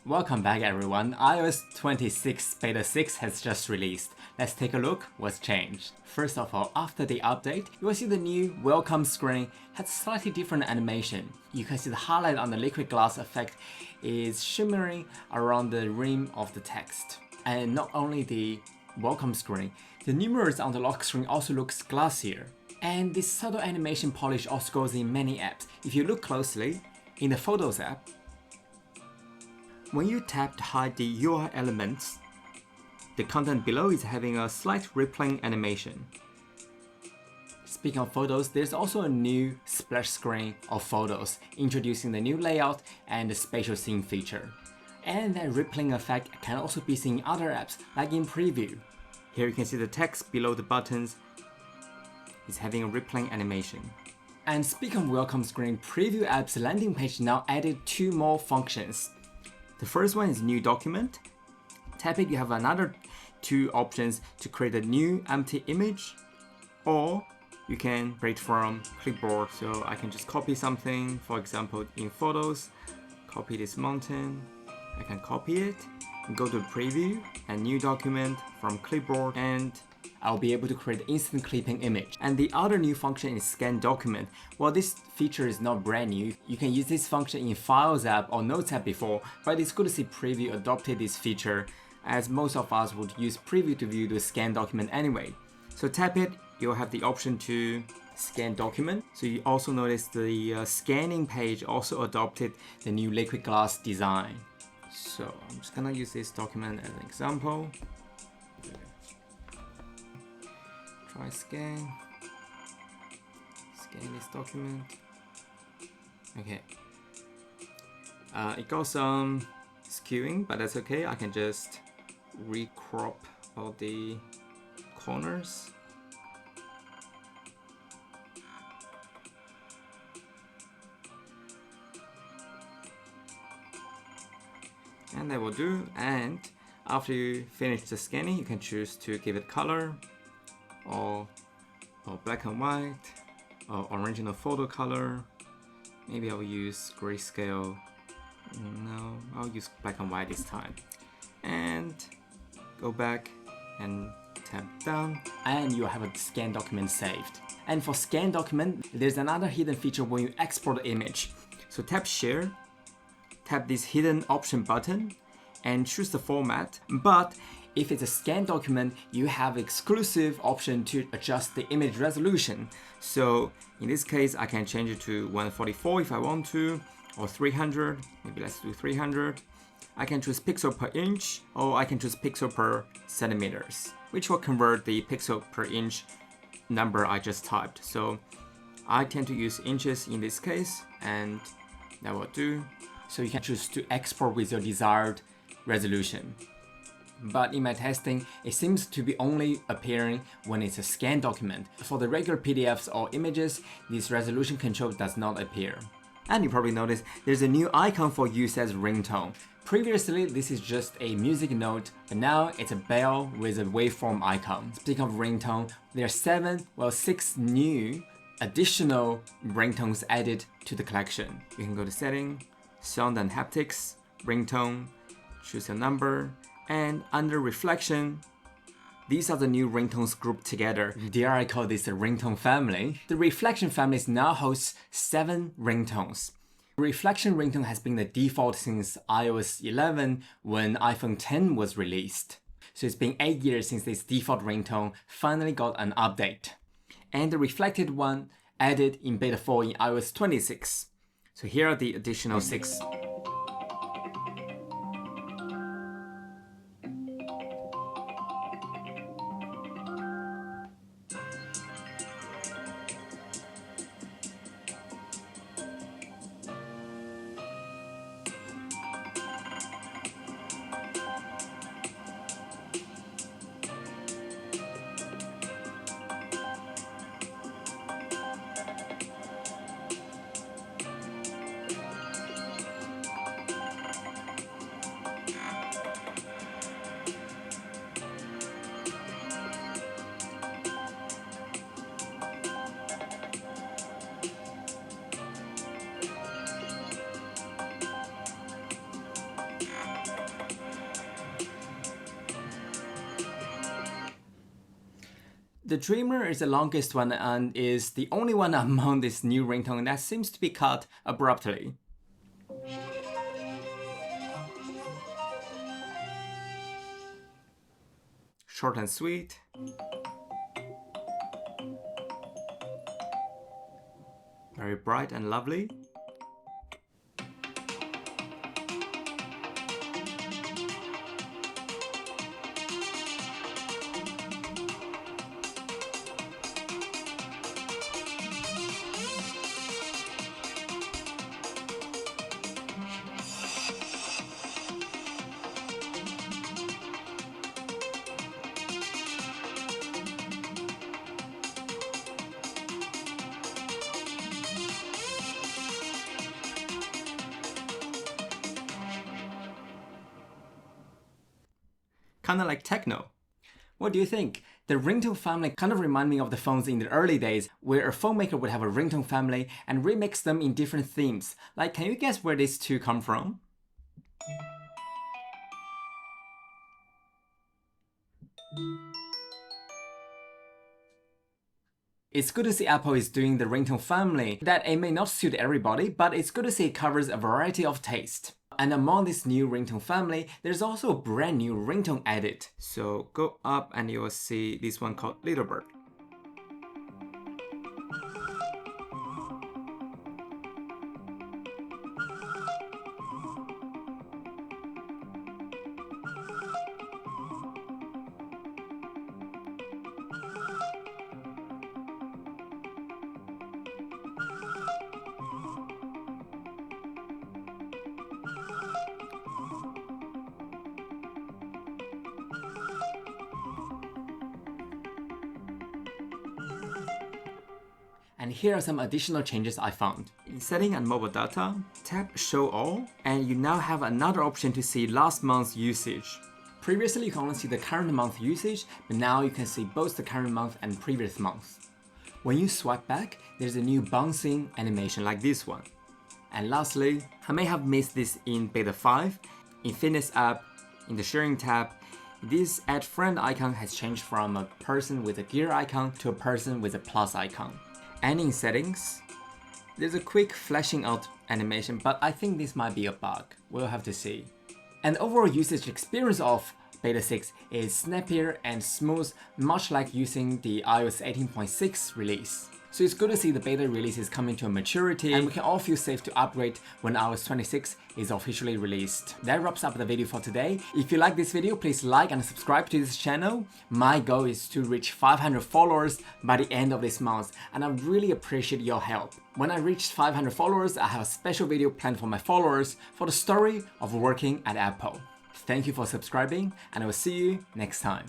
Welcome back everyone. iOS 26 Beta 6 has just released. Let's take a look what's changed. First of all, after the update, you will see the new welcome screen has slightly different animation. You can see the highlight on the liquid glass effect is shimmering around the rim of the text. And not only the welcome screen, the numerals on the lock screen also looks glossier. And this subtle animation polish also goes in many apps. If you look closely, in the Photos app, when you tap to hide the UI elements, the content below is having a slight rippling animation. Speaking of photos, there's also a new splash screen of photos, introducing the new layout and the spatial scene feature. And that rippling effect can also be seen in other apps, like in Preview. Here you can see the text below the buttons is having a rippling animation. And speaking of welcome screen, Preview app's landing page now added 2 more functions. The first one is new document. Tap it, you have another 2 options to create a new empty image, or you can create from clipboard. So I can just copy something, for example in photos, copy this mountain, I can copy it, and go to preview and new document from clipboard, and I'll be able to create instant clipping image. And the other new function is scan document. While this feature is not brand new, you can use this function in Files app or Notes app before, but it's good to see Preview adopted this feature, as most of us would use Preview to view the scan document anyway. So tap it, you'll have the option to scan document. So you also notice the scanning page also adopted the new liquid glass design. So I'm just gonna use this document as an example. Try scan this document. Okay. It got some skewing, but that's okay. I can just recrop all the corners. And that will do. And after you finish the scanning, you can choose to give it color, or black and white, or original photo color. Maybe I'll use grayscale. No, I'll use black and white this time. And go back and tap down, and you have a scan document saved. And for scan document, there's another hidden feature when you export the image. So tap share, tap this hidden option button, and choose the format. But if it's a scan document, you have exclusive option to adjust the image resolution. So in this case, I can change it to 144 if I want to, or 300, maybe let's do 300. I can choose pixel per inch, or I can choose pixel per centimeters, which will convert the pixel per inch number I just typed. So I tend to use inches in this case, and that will do. So you can choose to export with your desired resolution. But in my testing, it seems to be only appearing when it's a scanned document. For the regular PDFs or images, this resolution control does not appear. And you probably noticed there's a new icon for use as ringtone. Previously, this is just a music note, but now it's a bell with a waveform icon. Speaking of ringtone, there are 6 new additional ringtones added to the collection. You can go to Setting, Sound and Haptics, Ringtone, choose a number, and under Reflection, these are the new ringtones grouped together. Dare I call this the Ringtone Family? The Reflection Family now hosts 7 ringtones. Reflection Ringtone has been the default since iOS 11 when iPhone 10 was released. So it's been 8 years since this default ringtone finally got an update. And the reflected one added in Beta 4 in iOS 26. So here are the additional 6. The Dreamer is the longest one and is the only one among this new ringtone that seems to be cut abruptly. Short and sweet. Very bright and lovely. Kinda like techno. What do you think? The ringtone family kind of remind me of the phones in the early days, where a phone maker would have a ringtone family and remix them in different themes. Like, can you guess where these two come from? It's good to see Apple is doing the ringtone family, that it may not suit everybody, but it's good to see it covers a variety of taste. And among this new ringtone family, there's also a brand new ringtone edit. So go up and you will see this one called Little Bird. And here are some additional changes I found. In setting and mobile data, tap Show All, and you now have another option to see last month's usage. Previously you can only see the current month usage, but now you can see both the current month and previous month. When you swipe back, there's a new bouncing animation like this one. And lastly, I may have missed this in Beta 5, in Fitness app, in the Sharing tab, this Add Friend icon has changed from a person with a gear icon to a person with a plus icon. And in settings, there's a quick flashing out animation, but I think this might be a bug. We'll have to see. And overall usage experience of Beta 6 is snappier and smooth, much like using the iOS 18.6 release. So it's good to see the beta release is coming to a maturity, and we can all feel safe to upgrade when iOS 26 is officially released. That wraps up the video for today. If you like this video, please like and subscribe to this channel. My goal is to reach 500 followers by the end of this month, and I really appreciate your help. When I reach 500 followers, I have a special video planned for my followers for the story of working at Apple. Thank you for subscribing, and I will see you next time.